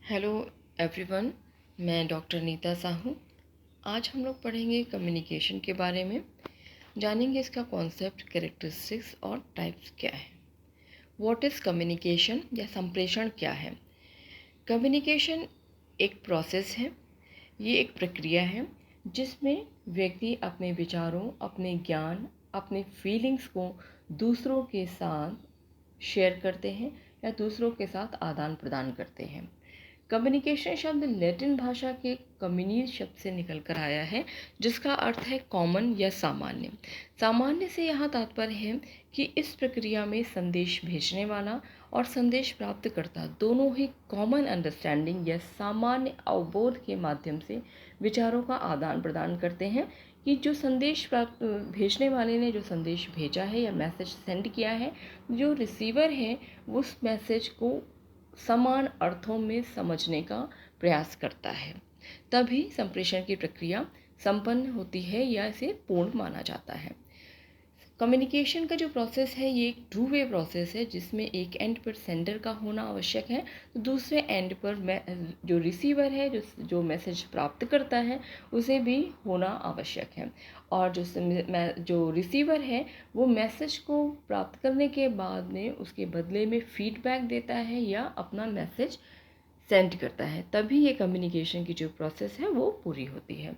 Hello everyone, मैं doctor Nita Sahu. आज हम लोग पढ़ेंगे कम्युनिकेशन के बारे में, जानेंगे इसका कॉन्सेप्ट, कैरेक्टरिस्टिक्स और टाइप्स क्या है। व्हाट इज़ कम्युनिकेशन या संप्रेषण क्या है? कम्युनिकेशन एक प्रोसेस है, ये एक प्रक्रिया है जिसमें व्यक्ति अपने विचारों, अपने ज्ञान, अपने फीलिंग्स को दूसरों के साथ शेयर करते हैं या दूसरों के साथ आदान प्रदान करते हैं। कम्युनिकेशन शब्द लैटिन भाषा के कम्युनी शब्द से निकलकर आया है, जिसका अर्थ है कॉमन या सामान्य। सामान्य से यहाँ तात्पर्य है कि इस प्रक्रिया में संदेश भेजने वाला और संदेश प्राप्तकर्ता दोनों ही कॉमन अंडरस्टैंडिंग या सामान्य अवबोध के माध्यम से विचारों का आदान प्रदान करते हैं कि जो संदेश प्राप्त भेजने वाले ने जो संदेश भेजा है या मैसेज सेंड किया है, जो रिसीवर है उस मैसेज को समान अर्थों में समझने का प्रयास करता है, तभी संप्रेषण की प्रक्रिया संपन्न होती है या इसे पूर्ण माना जाता है। कम्युनिकेशन का जो प्रोसेस है ये एक टू वे प्रोसेस है, जिसमें एक एंड पर सेंडर का होना आवश्यक है, तो दूसरे एंड पर जो रिसीवर है, जो मैसेज प्राप्त करता है, उसे भी होना आवश्यक है। और जो रिसीवर है वो मैसेज को प्राप्त करने के बाद में उसके बदले में फीडबैक देता है या अपना मैसेज सेंड करता है, तभी ये कम्युनिकेशन की जो प्रोसेस है वो पूरी होती है।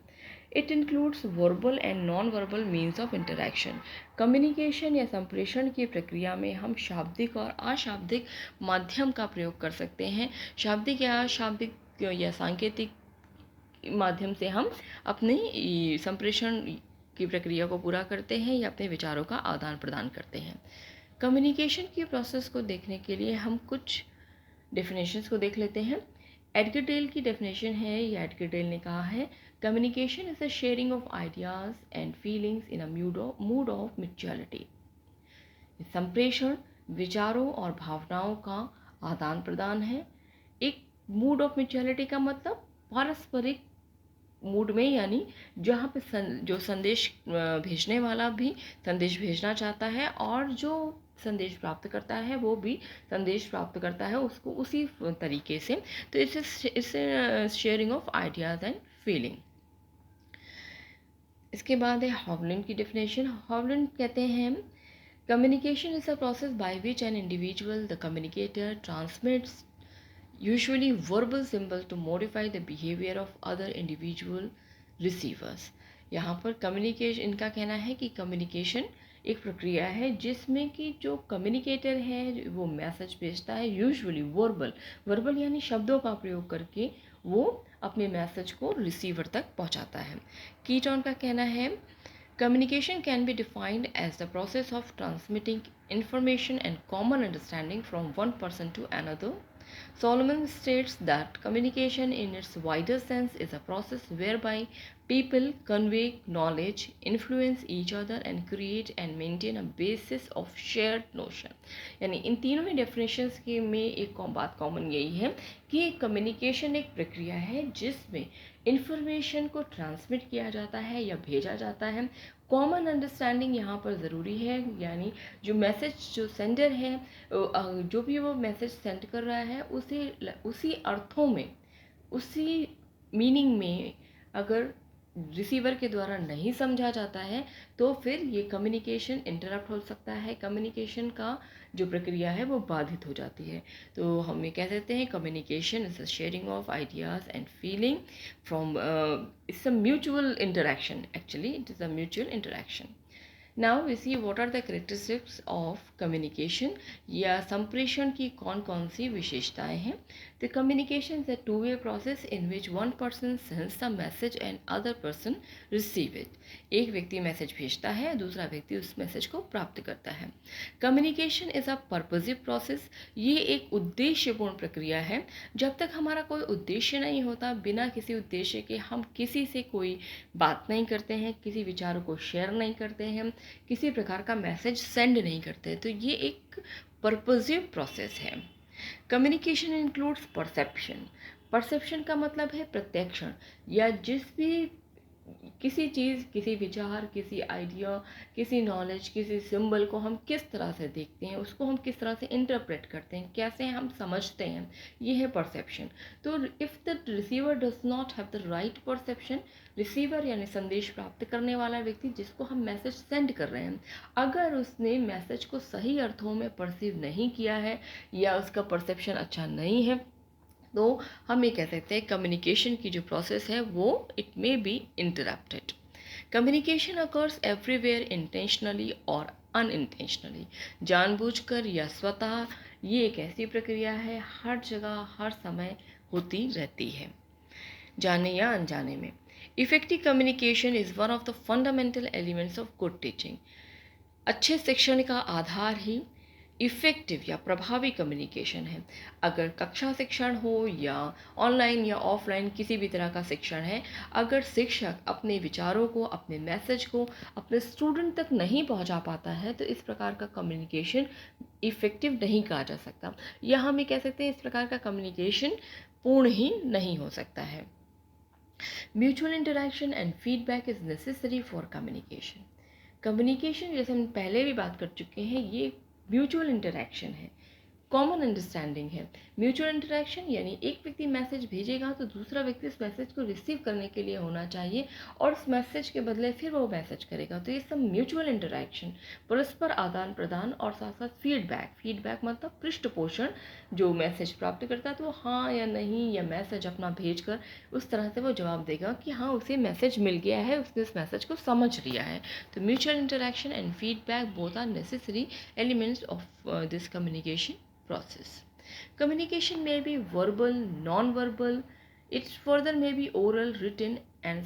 It includes verbal and non verbal means of interaction. Communication या संप्रेषण की प्रक्रिया में हम शाब्दिक और अशाब्दिक माध्यम का प्रयोग कर सकते हैं। शाब्दिक या अशाब्दिक या सांकेतिक माध्यम से हम अपने संप्रेषण की प्रक्रिया को पूरा करते हैं या अपने विचारों का आदान प्रदान करते हैं। कम्युनिकेशन की प्रोसेस को देखने के लिए हम कुछ डेफिनेशंस को देख लेते हैं। एडगर डेल की डेफिनेशन है, या एडगर डेल ने कहा है, communication is a sharing of ideas and feelings in a mood off mutuality. संप्रेषण विचारों और भावनाओं का आदान प्रदान है। एक मूड ऑफ म्यूचुअलिटी का मतलब पारस्परिक मूड में, यानी जहाँ पे जो संदेश भेजने वाला भी संदेश भेजना चाहता है और जो संदेश प्राप्त करता है वो भी संदेश प्राप्त करता है उसको उसी तरीके से। तो इससे sharing of ideas and feeling. इसके बाद है हॉवलैंड की डेफिनेशन। हॉवलैंड कहते हैं, communication is a process by which an individual the communicator transmits usually verbal symbol to modify the behavior of other individual receivers। यहाँ पर कम्युनिकेशन, इनका कहना है कि कम्युनिकेशन एक प्रक्रिया है जिसमें कि जो कम्युनिकेटर है वो मैसेज भेजता है, यूजुअली वर्बल यानी शब्दों का प्रयोग करके वो अपने मैसेज को रिसीवर तक पहुंचाता है। कीटॉन का कहना है, communication can be defined as the process of transmitting information and common understanding from one person to another। Solomon states that communication in its wider sense is a process whereby people convey knowledge, influence each other and create and maintain a basis of shared notion। यानी इन तीनों ही definitions के में एक बात common यही है कि communication एक प्रक्रिया है जिसमें इंफॉर्मेशन को ट्रांसमिट किया जाता है या भेजा जाता है। कॉमन अंडरस्टैंडिंग यहाँ पर ज़रूरी है, यानी जो मैसेज जो सेंडर है, जो भी वो मैसेज सेंड कर रहा है उसी अर्थों में, उसी मीनिंग में अगर रिसीवर के द्वारा नहीं समझा जाता है तो फिर ये कम्युनिकेशन इंटरप्ट हो सकता है, कम्युनिकेशन का जो प्रक्रिया है वो बाधित हो जाती है। तो हम ये कह सकते हैं communication is a sharing of ideas and feeling from it's a mutual interaction, actually it is a mutual interaction. Now we see what are the characteristics of communication, या संप्रेषण की कौन कौन सी विशेषताएं हैं। The communication is a two-way process in which one person sends the message and other person receive it। एक व्यक्ति message भेजता है, दूसरा व्यक्ति उस मैसेज को प्राप्त करता है। Communication is a purposive process। ये एक उद्देश्यपूर्ण प्रक्रिया है। जब तक हमारा कोई उद्देश्य नहीं होता, बिना किसी उद्देश्य के हम किसी से कोई बात नहीं करते हैं, किसी विचारों को शेयर नहीं करते हैं, किसी प्रकार का मैसेज सेंड नहीं करते, तो ये एक पर्पसिव प्रोसेस है। Communication includes perception. परसेप्शन का मतलब है प्रत्यक्षण, या जिस भी किसी चीज़, किसी विचार, किसी आइडिया, किसी नॉलेज, किसी सिंबल को हम किस तरह से देखते हैं, उसको हम किस तरह से इंटरप्रेट करते हैं, कैसे हम समझते हैं, ये है परसेप्शन। तो if the receiver does not have the right perception, receiver यानी संदेश प्राप्त करने वाला व्यक्ति जिसको हम मैसेज सेंड कर रहे हैं, अगर उसने मैसेज को सही अर्थों में परसीव नहीं किया है या उसका परसेप्शन अच्छा नहीं है, तो हम ये कह सकते हैं कम्युनिकेशन की जो प्रोसेस है वो it may be interrupted. Communication occurs everywhere intentionally और अनइंटेंशनली, जानबूझकर या स्वतः, ये एक ऐसी प्रक्रिया है हर जगह हर समय होती रहती है, जाने या अनजाने में। Effective communication is one of the fundamental elements of good teaching. अच्छे शिक्षण का आधार ही इफ़ेक्टिव या प्रभावी कम्युनिकेशन है। अगर कक्षा शिक्षण हो या ऑनलाइन या ऑफलाइन किसी भी तरह का शिक्षण है, अगर शिक्षक अपने विचारों को, अपने मैसेज को अपने स्टूडेंट तक नहीं पहुंचा पाता है, तो इस प्रकार का कम्युनिकेशन इफ़ेक्टिव नहीं कहा जा सकता, या हम ये कह सकते हैं इस प्रकार का कम्युनिकेशन पूर्ण ही नहीं हो सकता है। Mutual interaction and feedback is necessary for communication. Communication, जैसे हम पहले भी बात कर चुके हैं, ये म्यूचुअल इंटरेक्शन है, कॉमन अंडरस्टैंडिंग है। म्यूचुअल इंटरेक्शन यानी एक व्यक्ति मैसेज भेजेगा तो दूसरा व्यक्ति उस मैसेज को रिसीव करने के लिए होना चाहिए और उस मैसेज के बदले फिर वो मैसेज करेगा, तो ये सब म्यूचुअल इंटरेक्शन, परस्पर आदान प्रदान और साथ साथ फीडबैक। फीडबैक मतलब पृष्ठ पोषण, जो मैसेज प्राप्त करता है तो वो हाँ या नहीं या मैसेज अपना भेजकर उस तरह से वो जवाब देगा कि हाँ उसे मैसेज मिल गया है, उसने उस मैसेज को समझ लिया है। तो mutual interaction and feedback both are necessary elements of this communication process. Communication may be verbal, non-verbal, it further may be oral, written and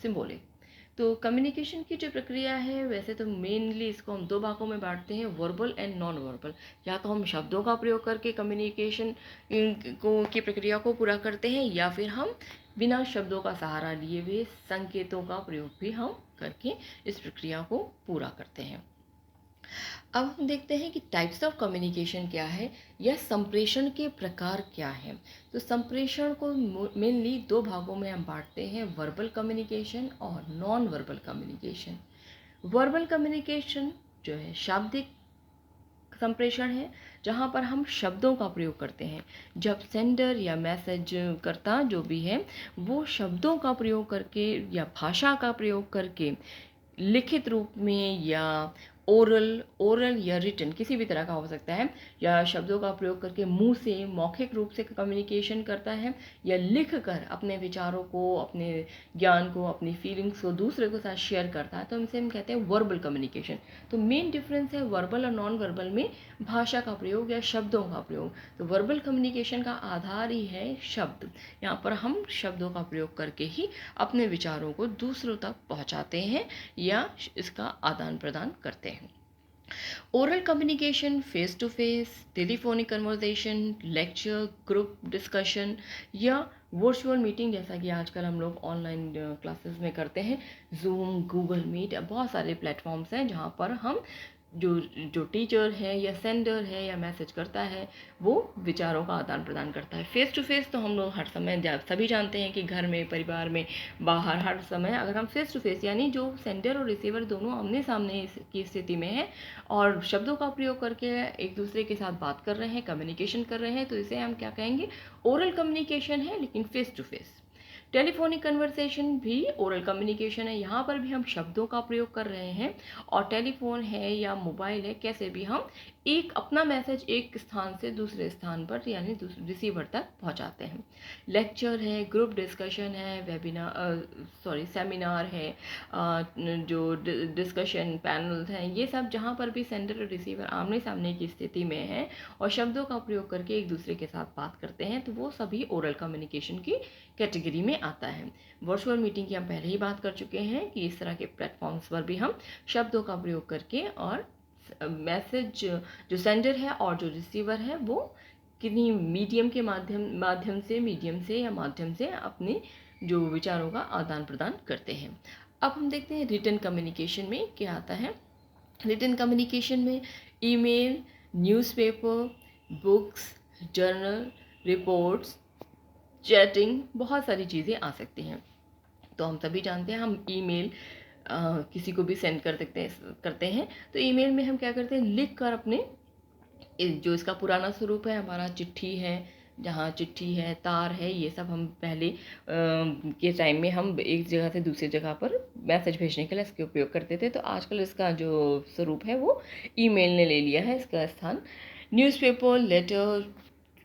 symbolic. तो कम्युनिकेशन की जो प्रक्रिया है, वैसे तो मेनली इसको हम दो भागों में बांटते हैं, वर्बल एंड नॉन वर्बल। या तो हम शब्दों का प्रयोग करके कम्युनिकेशन की प्रक्रिया को पूरा करते हैं, या फिर हम बिना शब्दों का सहारा लिए हुए संकेतों का प्रयोग भी हम करके इस प्रक्रिया को पूरा करते हैं। अब हम देखते हैं कि टाइप्स ऑफ कम्युनिकेशन क्या है या संप्रेषण के प्रकार क्या हैं। तो संप्रेषण को मेनली दो भागों में हम बांटते हैं, वर्बल कम्युनिकेशन और non verbal communication. Verbal communication जो है शाब्दिक संप्रेषण है, जहाँ पर हम शब्दों का प्रयोग करते हैं। जब सेंडर या मैसेज करता जो भी है वो शब्दों का प्रयोग करके या भाषा का प्रयोग करके लिखित रूप में या ओरल या रिटन किसी भी तरह का हो सकता है, या शब्दों का प्रयोग करके मुंह से मौखिक रूप से कम्युनिकेशन करता है, या लिख कर अपने विचारों को, अपने ज्ञान को, अपनी फीलिंग्स को दूसरे के साथ शेयर करता है, तो हमसे हम कहते हैं वर्बल कम्युनिकेशन। तो मेन डिफरेंस है वर्बल और नॉन वर्बल में भाषा का प्रयोग या शब्दों का प्रयोग। तो वर्बल कम्युनिकेशन का आधार ही है शब्द, यहाँ पर हम शब्दों का प्रयोग करके ही अपने विचारों को दूसरों तक पहुँचाते हैं या इसका आदान प्रदान करते हैं। Oral communication face to face, telephonic conversation, lecture, group discussion या वर्चुअल मीटिंग, जैसा कि आजकल हम लोग ऑनलाइन क्लासेस में करते हैं, जूम, गूगल मीट, बहुत सारे प्लेटफॉर्म्स हैं जहाँ पर हम जो टीचर है या सेंडर है या मैसेज करता है वो विचारों का आदान प्रदान करता है। फेस टू फेस तो हम लोग हर समय सभी जानते हैं कि घर में, परिवार में, बाहर, हर समय अगर हम फेस टू फेस यानी जो सेंडर और रिसीवर दोनों आमने सामने की स्थिति में है और शब्दों का प्रयोग करके एक दूसरे के साथ बात कर रहे हैं, कम्युनिकेशन कर रहे हैं, तो इसे हम क्या कहेंगे, ओरल कम्युनिकेशन है, लेकिन face to face. Telephonic conversation भी ओरल कम्युनिकेशन है, यहाँ पर भी हम शब्दों का प्रयोग कर रहे हैं और टेलीफोन है या मोबाइल है, कैसे भी हम एक अपना मैसेज एक स्थान से दूसरे स्थान पर यानी रिसीवर तक पहुँचाते हैं। लेक्चर है, ग्रुप डिस्कशन है, सेमिनार है, जो डिस्कशन पैनल्स हैं, ये सब जहाँ पर भी सेंडर और रिसीवर आमने सामने की स्थिति में है और शब्दों का प्रयोग करके एक दूसरे के साथ बात करते हैं, तो वो सभी ओरल कम्युनिकेशन की कैटेगरी में आता है। वर्चुअल मीटिंग की हम पहले ही बात कर चुके हैं कि इस तरह के प्लेटफॉर्म्स पर भी हम शब्दों का प्रयोग करके और मैसेज जो सेंडर है और जो रिसीवर है वो किन्हीं मीडियम के माध्यम से अपने जो विचारों का आदान प्रदान करते हैं। अब हम देखते हैं रिटन कम्युनिकेशन में क्या आता है। रिटन कम्युनिकेशन में email, newspaper, books, journal, reports, chatting, बहुत सारी चीज़ें आ सकती हैं। तो हम सभी जानते हैं, हम ईमेल किसी को भी सेंड करते हैं तो ईमेल में हम क्या करते हैं, लिख कर अपने जो इसका पुराना स्वरूप है, हमारा चिट्ठी है, जहाँ चिट्ठी है, तार है, ये सब हम पहले के टाइम में हम एक जगह से दूसरी जगह पर मैसेज भेजने के लिए इसके उपयोग करते थे। तो आजकल इसका जो स्वरूप है वो ईमेल ने ले लिया है इसका स्थान। Newspaper, letter,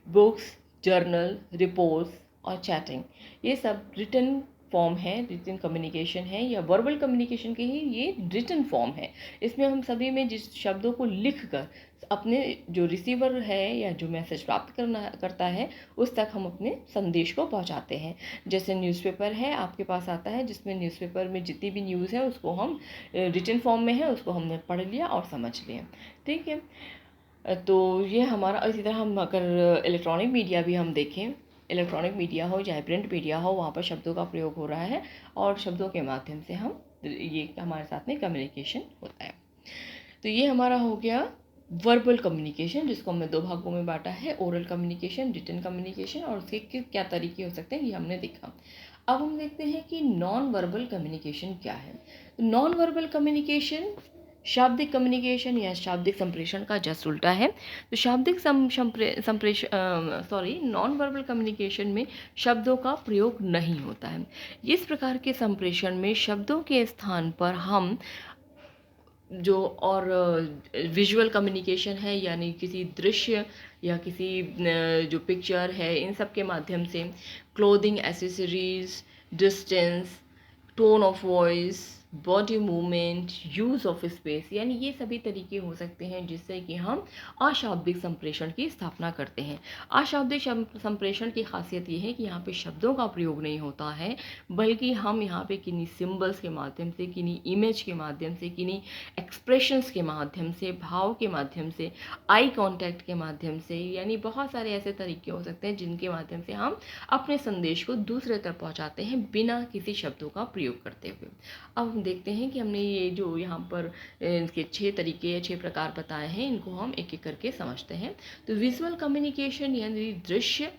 books, journal, reports और चैटिंग, ये सब रिटन फॉर्म है, रिटन कम्युनिकेशन है, या वर्बल कम्युनिकेशन की ही ये रिटन फॉर्म है। इसमें हम सभी में जिस शब्दों को लिख कर अपने जो रिसीवर है या जो मैसेज प्राप्त करता है उस तक हम अपने संदेश को पहुंचाते हैं। जैसे न्यूज़पेपर है आपके पास आता है, जिसमें न्यूज़पेपर में जितनी भी न्यूज़ है उसको हम रिटन फॉर्म में है, उसको हमने पढ़ लिया और समझ लिया, ठीक है। तो ये हमारा, इसी तरह हम अगर इलेक्ट्रॉनिक मीडिया भी हम देखें, इलेक्ट्रॉनिक मीडिया हो चाहे प्रिंट मीडिया हो, वहाँ पर शब्दों का प्रयोग हो रहा है और शब्दों के माध्यम से हम ये हमारे साथ में कम्युनिकेशन होता है। तो ये हमारा हो गया वर्बल कम्युनिकेशन, जिसको हमने 2 भागों में बांटा है, ओरल कम्युनिकेशन, रिटन कम्युनिकेशन, और उसके क्या तरीके हो सकते हैं ये हमने देखा। अब हम देखते हैं कि नॉन वर्बल कम्युनिकेशन क्या है। नॉन वर्बल कम्युनिकेशन शाब्दिक कम्युनिकेशन या शाब्दिक संप्रेषण का जस्ट उल्टा है। तो शाब्दिक नॉन वर्बल कम्युनिकेशन में शब्दों का प्रयोग नहीं होता है। इस प्रकार के संप्रेषण में शब्दों के स्थान पर हम जो और विजुअल कम्युनिकेशन है, यानी किसी दृश्य या किसी जो पिक्चर है, इन सब के माध्यम से clothing, accessories, distance, tone of voice, body movement, use of space, यानी ये सभी तरीके हो सकते हैं जिससे कि हम अशाब्दिक संप्रेषण की स्थापना करते हैं। अशाब्दिक संप्रेषण की खासियत ये है कि यहाँ पे शब्दों का प्रयोग नहीं होता है, बल्कि हम यहाँ पे किन्हीं सिंबल्स के माध्यम से, किन्हीं इमेज के माध्यम से, किन्हीं एक्सप्रेशंस के माध्यम से, भाव के माध्यम से, आई कांटेक्ट के माध्यम से, यानी बहुत सारे ऐसे तरीके हो सकते हैं जिनके माध्यम से हम अपने संदेश को दूसरे तक पहुँचाते हैं बिना किसी शब्दों का प्रयोग करते हुए। अब हम देखते हैं कि हमने ये जो यहाँ पर इसके 6 तरीके या 6 प्रकार बताए हैं, इनको हम एक एक करके समझते हैं। तो विजुअल कम्युनिकेशन यानी दृश्य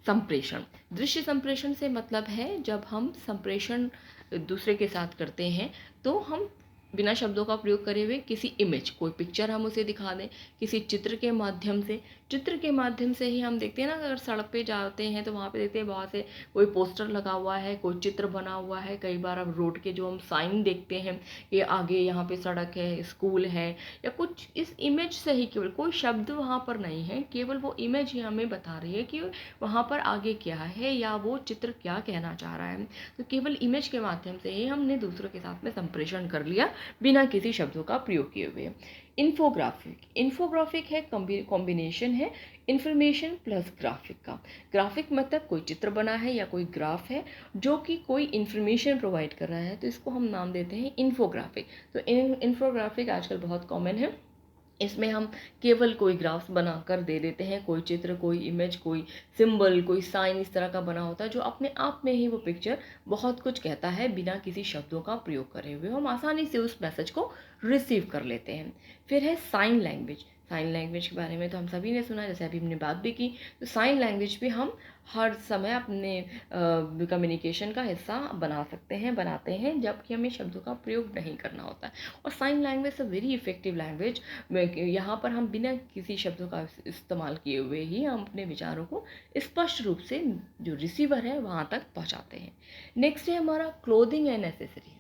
संप्रेषण। दृश्य संप्रेषण से मतलब है जब हम संप्रेषण दूसरे के साथ करते हैं तो हम बिना शब्दों का प्रयोग करे हुए किसी इमेज, कोई पिक्चर हम उसे दिखा दें, किसी चित्र के माध्यम से ही हम देखते हैं ना, अगर सड़क पे जाते हैं तो वहाँ पे देखते हैं बहुत से कोई पोस्टर लगा हुआ है, कोई चित्र बना हुआ है। कई बार अब रोड के जो हम साइन देखते हैं कि आगे यहाँ पे सड़क है, स्कूल है, या कुछ इस इमेज से ही, केवल कोई शब्द वहाँ पर नहीं है, केवल वो इमेज ही हमें बता रही है कि वहाँ पर आगे क्या है या वो चित्र क्या कहना चाह रहा है। तो केवल इमेज के माध्यम से ही हमने दूसरों के साथ में संप्रेषण कर लिया बिना किसी शब्दों का प्रयोग किए हुए। इन्फोग्राफिक है, कॉम्बिनेशन है इंफॉर्मेशन प्लस ग्राफिक का। ग्राफिक मतलब कोई चित्र बना है या कोई ग्राफ है जो कि कोई इन्फॉर्मेशन प्रोवाइड कर रहा है, तो इसको हम नाम देते हैं इन्फोग्राफिक। तो इन्फोग्राफिक आजकल बहुत कॉमन है। इसमें हम केवल कोई ग्राफ्स बना कर दे देते हैं, कोई चित्र, कोई इमेज, कोई सिंबल, कोई साइन इस तरह का बना होता है जो अपने आप में ही वो पिक्चर बहुत कुछ कहता है बिना किसी शब्दों का प्रयोग करे हुए। हम आसानी से उस मैसेज को रिसीव कर लेते हैं। फिर है साइन लैंग्वेज। साइन लैंग्वेज के बारे में तो हम सभी ने सुना, जैसे अभी हमने बात भी की। तो साइन लैंग्वेज भी हम हर समय अपने कम्युनिकेशन का हिस्सा बनाते हैं जबकि हमें शब्दों का प्रयोग नहीं करना होता है। और sign language a very effective language. यहाँ पर हम बिना किसी शब्दों का इस्तेमाल किए हुए ही हम अपने विचारों को स्पष्ट रूप से जो रिसीवर है वहाँ तक पहुँचाते हैं। नेक्स्ट है हमारा clothing and accessories.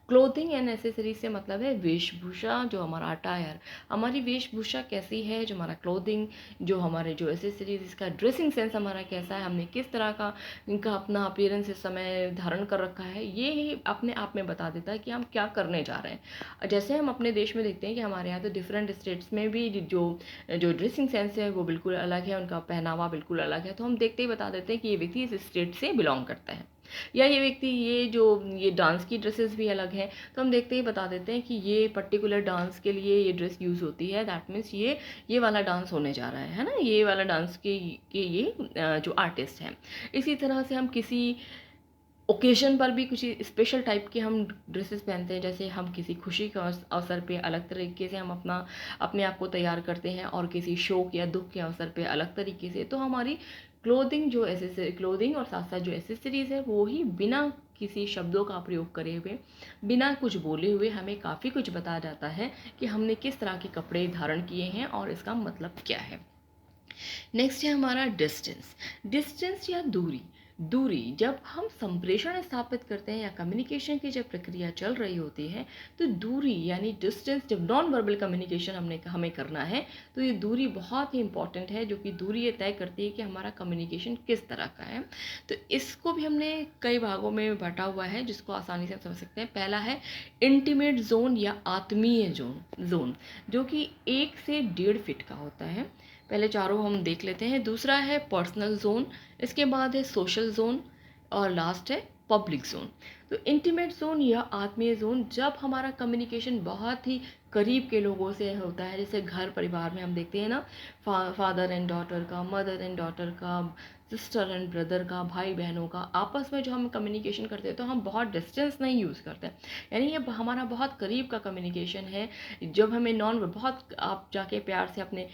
Clothing and accessories से मतलब है वेशभूषा, जो हमारा अटायर, हमारी वेशभूषा कैसी है, जो हमारा क्लोथिंग, जो हमारे जो एसेसरीज, इसका ड्रेसिंग सेंस हमारा कैसा है, हमने किस तरह का इनका अपना अपीयरेंस इस समय धारण कर रखा है, ये ही अपने आप में बता देता है कि हम क्या करने जा रहे हैं। जैसे हम अपने देश में देखते हैं कि हमारे यहाँ तो डिफरेंट स्टेट्स में भी जो जो ड्रेसिंग सेंस है वो बिल्कुल अलग है, उनका पहनावा बिल्कुल अलग है। तो हम देखते ही बता देते हैं कि ये व्यक्ति इस स्टेट से बिलोंग करता है, या ये व्यक्ति ये डांस की ड्रेसेस भी अलग हैं, तो हम देखते ही बता देते हैं कि ये पर्टिकुलर डांस के लिए ये ड्रेस यूज़ होती है, दैट मीन्स ये वाला डांस होने जा रहा है ना, ये वाला डांस के ये जो आर्टिस्ट हैं। इसी तरह से हम किसी ओकेजन पर भी कुछ स्पेशल टाइप के हम ड्रेसेस पहनते हैं, जैसे हम किसी खुशी के अवसर पे अलग तरीके से हम अपने आप को तैयार करते हैं और किसी शोक या दुख के अवसर पे अलग तरीके से। तो हमारी क्लोथिंग और साथ साथ जो एसेसरीज है वो ही बिना किसी शब्दों का प्रयोग करे हुए, बिना कुछ बोले हुए हमें काफ़ी कुछ बता जाता है कि हमने किस तरह के कपड़े धारण किए हैं और इसका मतलब क्या है। नेक्स्ट है हमारा डिस्टेंस। डिस्टेंस या दूरी। दूरी, जब हम संप्रेषण स्थापित करते हैं या कम्युनिकेशन की जब प्रक्रिया चल रही होती है तो दूरी यानी डिस्टेंस, जब नॉन वर्बल कम्युनिकेशन हमें करना है तो ये दूरी बहुत ही इंपॉर्टेंट है, जो कि दूरी ये तय करती है कि हमारा कम्युनिकेशन किस तरह का है। तो इसको भी हमने कई भागों में बांटा हुआ है जिसको आसानी से हम समझ सकते हैं। पहला है इंटीमेट जोन या आत्मीय जोन, जो कि 1 से 1.5 फीट का होता है। पहले चारों हम देख लेते हैं। दूसरा है पर्सनल जोन, इसके बाद है सोशल जोन और लास्ट है पब्लिक जोन। तो इंटीमेट जोन या आत्मीय जोन, जब हमारा कम्युनिकेशन बहुत ही करीब के लोगों से होता है, जैसे घर परिवार में हम देखते हैं ना, फादर एंड डॉटर का, मदर एंड डॉटर का, सिस्टर एंड ब्रदर का, भाई बहनों का, आपस में जो हम कम्युनिकेशन करते हैं तो हम बहुत डिस्टेंस नहीं यूज़ करते हैं, यानी ये हमारा बहुत करीब का कम्युनिकेशन है। जब हमें बहुत आप जाके प्यार से अपने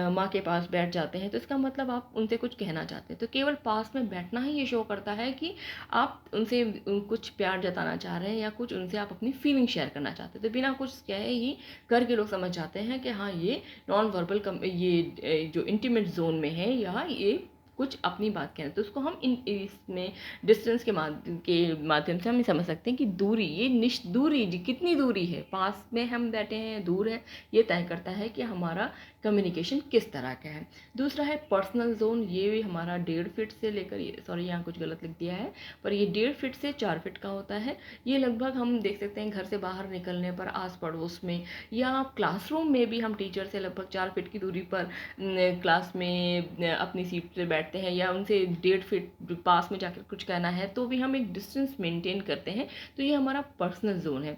माँ के पास बैठ जाते हैं तो इसका मतलब आप उनसे कुछ कहना चाहते हैं। तो केवल पास में बैठना ही ये शो करता है कि आप उनसे कुछ प्यार जताना चाह रहे हैं या कुछ उनसे आप अपनी फीलिंग शेयर करना चाहते हैं। तो बिना कुछ कहे ही घर के लोग समझ जाते हैं कि हाँ, ये नॉन वर्बल ये जो इंटीमेट जोन में है या ये कुछ अपनी बात कहना। तो उसको हम इसमें डिस्टेंस के माध्यम से हम समझ सकते हैं कि दूरी, ये दूरी कितनी दूरी है, पास में हम बैठे हैं, दूर है, ये तय करता है कि हमारा कम्युनिकेशन किस तरह का है। दूसरा है पर्सनल जोन, ये भी हमारा 1.5 फीट से लेकर, सॉरी यहाँ कुछ गलत लिख दिया है, पर ये 1.5 फीट से 4 फीट का होता है। ये लगभग हम देख सकते हैं घर से बाहर निकलने पर, आस पड़ोस में या क्लासरूम में भी हम टीचर से लगभग 4 फीट की दूरी पर क्लास में अपनी सीट पर बैठते हैं या उनसे 1.5 फीट पास में जाकर कुछ कहना है तो भी हम एक डिस्टेंस मेंटेन करते हैं। तो ये हमारा पर्सनल जोन है।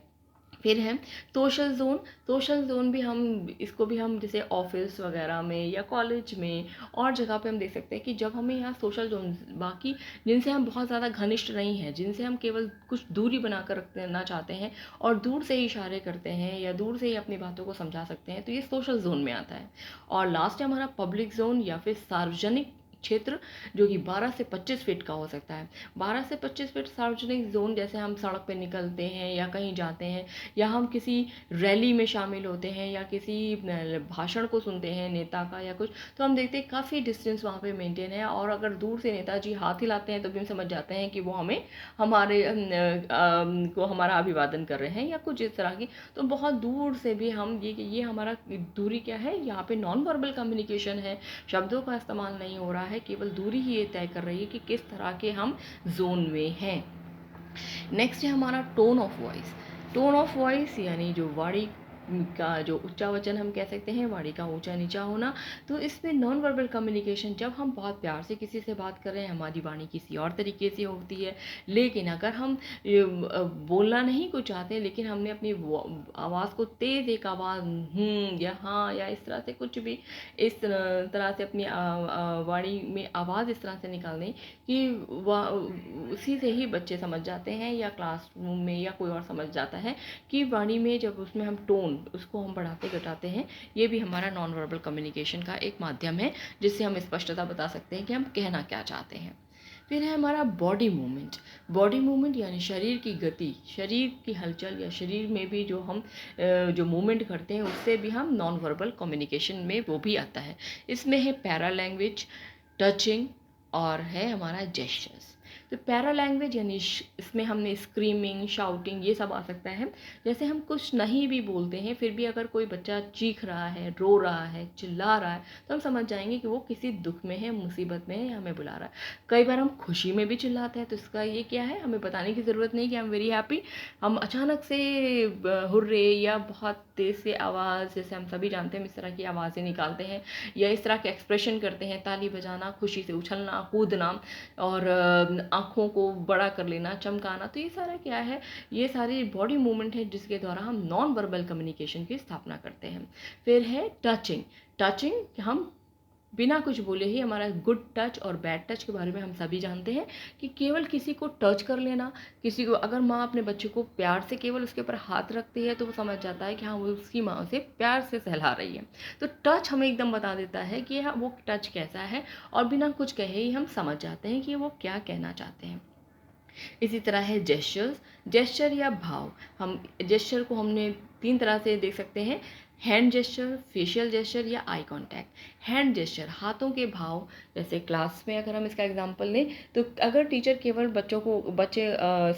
फिर है सोशल जोन। सोशल जोन भी इसको भी हम जैसे ऑफिस वगैरह में या कॉलेज में और जगह पे हम देख सकते हैं कि जब हमें यहाँ सोशल जोन, बाकी जिनसे हम बहुत ज़्यादा घनिष्ठ नहीं हैं, जिनसे हम केवल कुछ दूरी बना कर रखना चाहते हैं और दूर से ही इशारे करते हैं या दूर से ही अपनी बातों को समझा सकते हैं, तो ये सोशल जोन में आता है। और लास्ट है हमारा पब्लिक जोन या फिर सार्वजनिक क्षेत्र, जो कि 12 से 25 फीट का हो सकता है। 12 से 25 फीट सार्वजनिक जोन, जैसे हम सड़क पे निकलते हैं या कहीं जाते हैं या हम किसी रैली में शामिल होते हैं या किसी भाषण को सुनते हैं नेता का या कुछ, तो हम देखते हैं काफ़ी डिस्टेंस वहाँ पे मेंटेन है। और अगर दूर से नेताजी हाथ हिलाते हैं तो भी हम समझ जाते हैं कि वो हमें हमारा अभिवादन कर रहे हैं या कुछ इस तरह की। तो बहुत दूर से भी हम ये हमारा दूरी क्या है, यहाँ पे नॉन वर्बल कम्युनिकेशन है, शब्दों का इस्तेमाल नहीं हो रहा है, केवल दूरी ही ये तय कर रही है कि किस तरह के हम जोन में हैं। नेक्स्ट है हमारा tone of voice. Tone of voice यानी जो वाणी का जो उच्चावचन हम कह सकते हैं, वाणी का ऊंचा नीचा होना। तो इसमें नॉन वर्बल कम्युनिकेशन, जब हम बहुत प्यार से किसी से बात कर रहे हैं, हमारी वाणी किसी और तरीके से होती है, लेकिन अगर हम बोलना नहीं कुछ चाहते लेकिन हमने अपनी आवाज़ को तेज़ एक आवाज़ या हाँ या इस तरह से कुछ भी इस तरह से अपनी वाणी में आवाज़ इस तरह से निकाल दें कि उसी से ही बच्चे समझ जाते हैं या क्लासरूम में या कोई और समझ जाता है कि वाणी में जब उसमें हम टोन उसको हम बढ़ाते घटाते हैं, ये भी हमारा नॉन वर्बल कम्युनिकेशन का एक माध्यम है जिससे हम स्पष्टता बता सकते हैं कि हम कहना क्या चाहते हैं। फिर है हमारा बॉडी मूवमेंट। बॉडी मूवमेंट यानी शरीर की गति, शरीर की हलचल या शरीर में भी जो हम जो मूवमेंट करते हैं उससे भी हम नॉन वर्बल कम्युनिकेशन में वो भी आता है। इसमें है पैरा लैंग्वेज, टचिंग और है हमारा जेस्चर्स। तो पैरा लैंग्वेज यानी इसमें हमने स्क्रीमिंग, शाउटिंग ये सब आ सकता है। जैसे हम कुछ नहीं भी बोलते हैं फिर भी अगर कोई बच्चा चीख रहा है, रो रहा है, चिल्ला रहा है तो हम समझ जाएंगे कि वो किसी दुख में है, मुसीबत में है, हमें बुला रहा है। कई बार हम खुशी में भी चिल्लाते हैं तो इसका ये क्या है, हमें बताने की ज़रूरत नहीं कि आई एम वेरी हैप्पी। हम अचानक से हुर्रे या बहुत तेज़ से आवाज़, जैसे हम सभी जानते हैं इस तरह की आवाज़ें निकालते हैं या इस तरह के एक्सप्रेशन करते हैं, ताली बजाना, खुशी से उछलना कूदना और आँखों को बड़ा कर लेना, चमकाना। तो ये सारा क्या है, ये सारी बॉडी मूवमेंट है जिसके द्वारा हम नॉन वर्बल कम्युनिकेशन की स्थापना करते हैं। फिर है टचिंग। टचिंग हम बिना कुछ बोले ही हमारा गुड टच और बैड टच के बारे में हम सभी जानते हैं कि केवल किसी को टच कर लेना, किसी को अगर माँ अपने बच्चे को प्यार से केवल उसके ऊपर हाथ रखती है तो वो समझ जाता है कि हाँ वो उसकी माँ उसे प्यार से सहला रही है। तो टच हमें एकदम बता देता है कि हाँ वो टच कैसा है, और बिना कुछ कहे ही हम समझ जाते हैं कि वो क्या कहना चाहते हैं। इसी तरह है जेस्चर्स। जेस्चर या भाव, हम जेस्चर को हमने तीन तरह से देख सकते हैं, हैंड जेस्चर, फेशियल जेस्चर या आई कांटेक्ट। हैंड जेस्चर, हाथों के भाव, जैसे क्लास में अगर हम इसका एग्जांपल लें तो अगर टीचर केवल बच्चे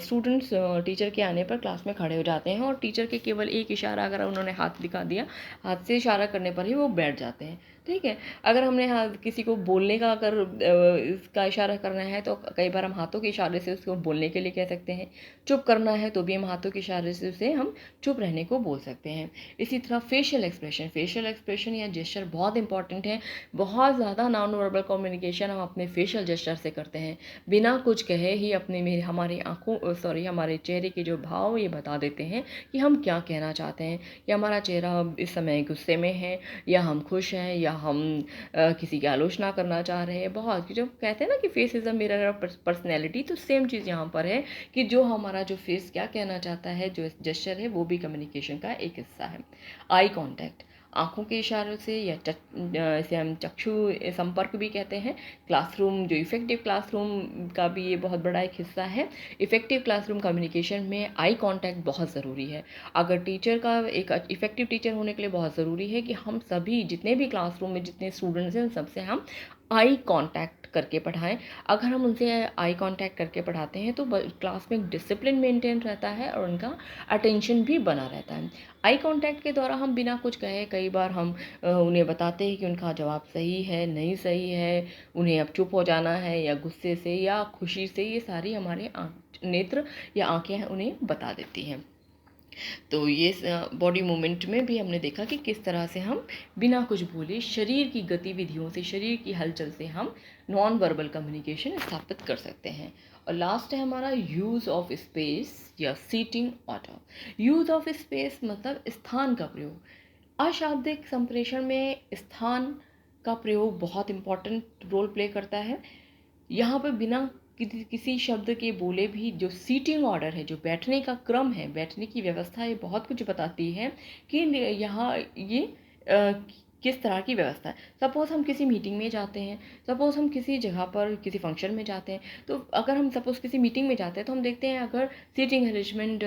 स्टूडेंट्स टीचर के आने पर क्लास में खड़े हो जाते हैं और टीचर के केवल एक इशारा अगर उन्होंने हाथ दिखा दिया, हाथ से इशारा करने पर ही वो बैठ जाते हैं, ठीक है। अगर हमने किसी को बोलने का अगर इसका इशारा करना है तो कई बार हम हाथों के इशारे से उसको बोलने के लिए कह सकते हैं। चुप करना है तो भी हम हाथों के इशारे से उसे हम चुप रहने को बोल सकते हैं। इसी तरह फेशियल एक्सप्रेशन, फेशियल एक्सप्रेशन या जेस्चर बहुत इंपॉर्टेंट है। बहुत ज़्यादा नॉन वर्बल कम्युनिकेशन हम अपने फेशियल जेस्चर से करते हैं। बिना कुछ कहे ही हमारी आंखों हमारे चेहरे के जो भाव ये बता देते हैं कि हम क्या कहना चाहते हैं, या हमारा चेहरा इस समय गुस्से में है, या हम खुश हैं, या हम किसी की आलोचना करना चाह रहे हैं। बहुत जो कहते हैं ना कि face is a mirror of personality, तो सेम चीज़ यहाँ पर है कि जो हमारा जो फेस क्या कहना चाहता है, जो जेस्चर है, वो भी कम्युनिकेशन का एक हिस्सा है। आई कांटेक्ट, आंखों के इशारों से या इसे हम चक्षु संपर्क भी कहते हैं। क्लासरूम, जो इफ़ेक्टिव क्लासरूम का भी ये बहुत बड़ा एक हिस्सा है। इफ़ेक्टिव क्लासरूम कम्युनिकेशन में आई कांटेक्ट बहुत ज़रूरी है। अगर टीचर का एक इफ़ेक्टिव टीचर होने के लिए बहुत ज़रूरी है कि हम सभी जितने भी क्लासरूम में जितने स्टूडेंट्स हैं उन सबसे हम आई कांटेक्ट करके पढ़ाएं। अगर हम उनसे आई कांटेक्ट करके पढ़ाते हैं तो क्लास में डिसिप्लिन मेंटेन रहता है और उनका अटेंशन भी बना रहता है। आई कांटेक्ट के द्वारा हम बिना कुछ कहे कई बार हम उन्हें बताते हैं कि उनका जवाब सही है, नहीं सही है, उन्हें अब चुप हो जाना है, या गुस्से से या खुशी से, ये सारी हमारे नेत्र या आंखें उन्हें बता देती हैं। तो ये बॉडी मूवमेंट में भी हमने देखा कि किस तरह से हम बिना कुछ बोले शरीर की गतिविधियों से, शरीर की हलचल से हम नॉन वर्बल कम्युनिकेशन स्थापित कर सकते हैं। और लास्ट है हमारा यूज़ ऑफ स्पेस या seating order. Use of space मतलब स्थान का प्रयोग। अशाब्दिक संप्रेषण में स्थान का प्रयोग बहुत इम्पॉर्टेंट रोल प्ले करता है। यहाँ पर बिना किसी शब्द के बोले भी जो सीटिंग ऑर्डर है, जो बैठने का क्रम है, बैठने की व्यवस्था, ये बहुत कुछ बताती है कि यहाँ ये किस तरह की व्यवस्था है। सपोज़ हम किसी मीटिंग में जाते हैं, सपोज़ हम किसी जगह पर किसी फंक्शन में जाते हैं, तो अगर हम सपोज़ किसी मीटिंग में जाते हैं तो हम देखते हैं अगर सीटिंग अरेंजमेंट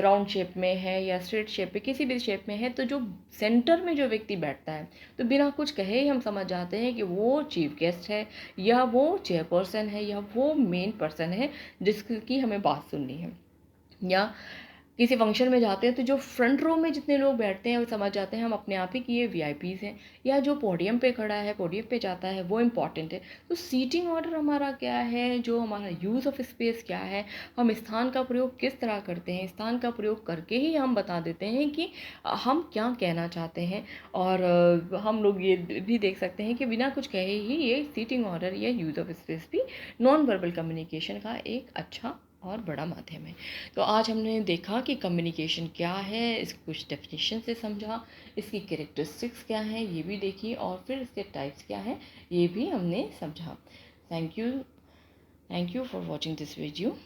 राउंड शेप में है या स्ट्रेट शेप में, किसी भी शेप में है, तो जो सेंटर में जो व्यक्ति बैठता है तो बिना कुछ कहे ही हम समझ जाते हैं कि वो चीफ गेस्ट है, या वो चेयरपर्सन है, या वो मेन पर्सन है जिसकी हमें बात सुननी है। या किसी फंक्शन में जाते हैं तो जो फ्रंट रो में जितने लोग बैठते हैं वो समझ जाते हैं हम अपने आप ही कि ये वीआईपीज हैं, या जो पोडियम पे खड़ा है, पोडियम पे जाता है, वो इम्पॉर्टेंट है। तो सीटिंग ऑर्डर हमारा क्या है, जो हमारा यूज़ ऑफ स्पेस क्या है, हम स्थान का प्रयोग किस तरह करते हैं, स्थान का प्रयोग करके ही हम बता देते हैं कि हम क्या कहना चाहते हैं। और हम लोग ये भी देख सकते हैं कि बिना कुछ कहे ही ये सीटिंग ऑर्डर या यूज़ ऑफ स्पेस भी नॉन वर्बल कम्युनिकेशन का एक अच्छा और बड़ा माध्यम है। तो आज हमने देखा कि कम्युनिकेशन क्या है, इसकी कुछ डेफिनेशन से समझा, इसकी कैरेक्टरिस्टिक्स क्या हैं ये भी देखी, और फिर इसके टाइप्स क्या हैं ये भी हमने समझा। Thank you for watching this video.